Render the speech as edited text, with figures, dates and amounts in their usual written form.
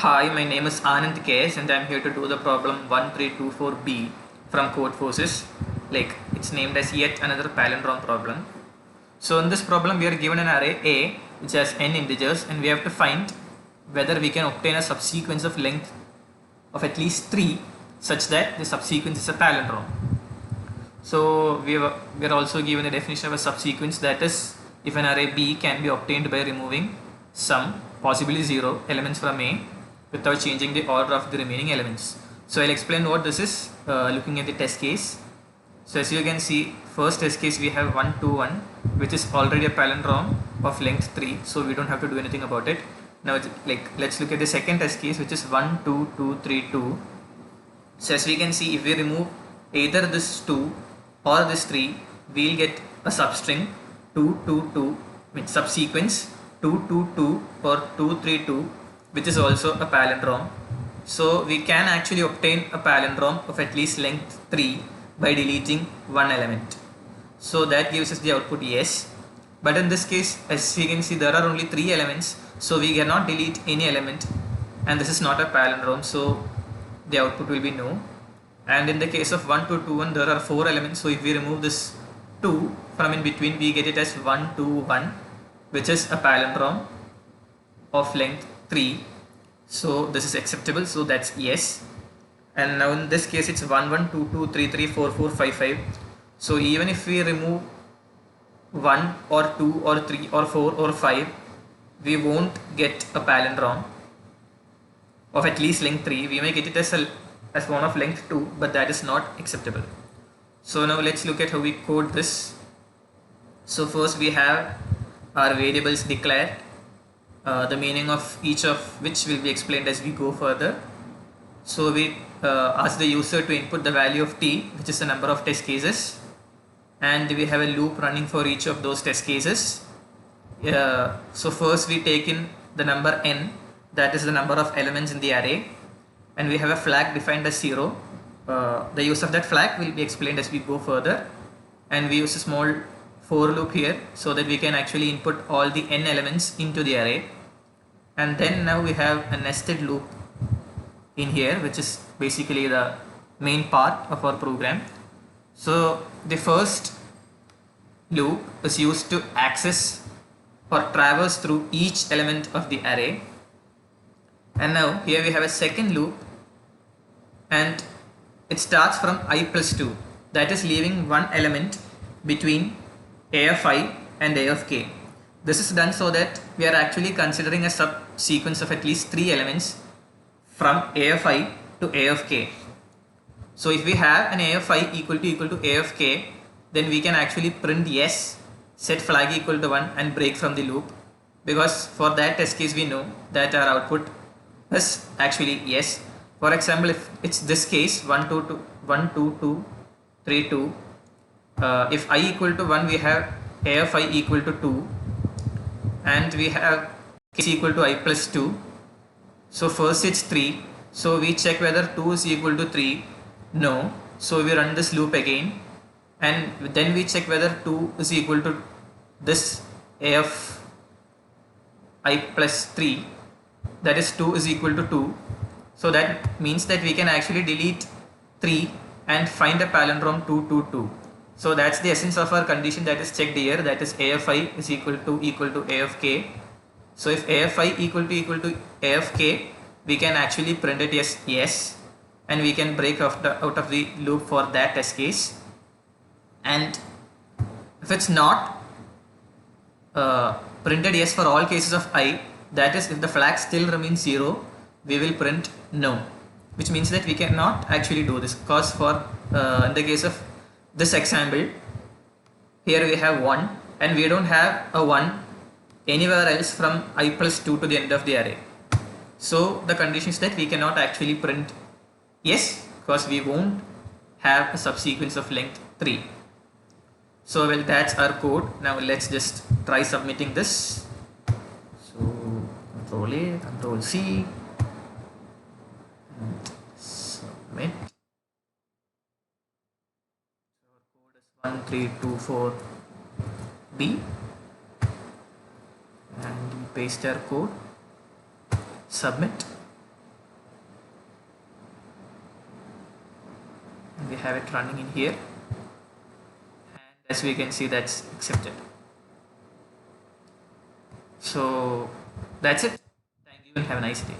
Hi, my name is Anand K S and I'm here to do the problem 1324B from Codeforces. Like it's named as yet another palindrome problem. So in this problem we are given an array A which has n integers and we have to find whether we can obtain a subsequence of length of at least 3 such that the subsequence is a palindrome. So we are also given a definition of a subsequence, that is if an array B can be obtained by removing some, possibly 0 elements from A without changing the order of the remaining elements. So I'll explain what this is looking at the test case. So as you can see, first test case we have 1 2 1 which is already a palindrome of length 3, so we don't have to do anything about it. Now let's look at the second test case, which is 1 2 2 3 2. So as we can see, if we remove either this 2 or this 3, we'll get a substring 2 2 2 with subsequence 2 2 2 or 2 3 2, which is also a palindrome. So we can actually obtain a palindrome of at least length 3 by deleting one element. So that gives us the output yes. But in this case, as we can see, there are only 3 elements, so we cannot delete any element, and this is not a palindrome, so the output will be no. And in the case of 1 2 2 1, there are 4 elements, so if we remove this 2 from in between, we get it as 1 2 1, which is a palindrome of length 3. So this is acceptable, so that's yes. And now in this case it's 1 1 2 2 3 3 4 4 5 5. So even if we remove 1 or 2 or 3 or 4 or 5, we won't get a palindrome of at least length 3. We may get it as one of length 2, but that is not acceptable. So now let's look at how we code this. So first we have our variables declared, the meaning of each of which will be explained as we go further. So we ask the user to input the value of t, which is the number of test cases, and we have a loop running for each of those test cases. So first we take in the number n, that is the number of elements in the array, and we have a flag defined as 0. The use of that flag will be explained as we go further, and we use a small for loop here so that we can actually input all the n elements into the array. And then now we have a nested loop in here, which is basically the main part of our program. So the first loop is used to access or traverse through each element of the array. And now here we have a second loop, and it starts from I plus 2, that is leaving one element between a of I and a of k. This is done so that we are actually considering a subsequence of at least 3 elements from a of I to a of k. So if we have an a of I equal to a of k, then we can actually print yes, set flag equal to 1 and break from the loop, because for that test case we know that our output is actually yes. For example, if it's this case 1 2 2 3 2, if I equal to 1, we have a of I equal to 2, and we have k is equal to I plus 2. So first it's 3, so we check whether 2 is equal to 3, no, so we run this loop again, and then we check whether 2 is equal to this a of I plus 3, that is 2 is equal to 2. So that means that we can actually delete 3 and find a palindrome 2 2 2. So that's the essence of our condition that is checked here, that is a of I is equal to a of k. So if a of I equal to a of k, we can actually print it as yes, and we can break out of the loop for that test case. And if it's not printed yes for all cases of I, that is if the flag still remains 0, we will print no, which means that we cannot actually do this, because for in the case of this example, here we have 1 and we don't have a 1 anywhere else from I plus 2 to the end of the array. So the condition is that we cannot actually print yes, because we won't have a subsequence of length 3. So well, that's our code. Now let's just try submitting this. So Control A, Control C, and submit. Our code is 1324B, and we paste our code, submit. we have it running in here, and as we can see, that's accepted. So that's it. Thank you and have a nice day.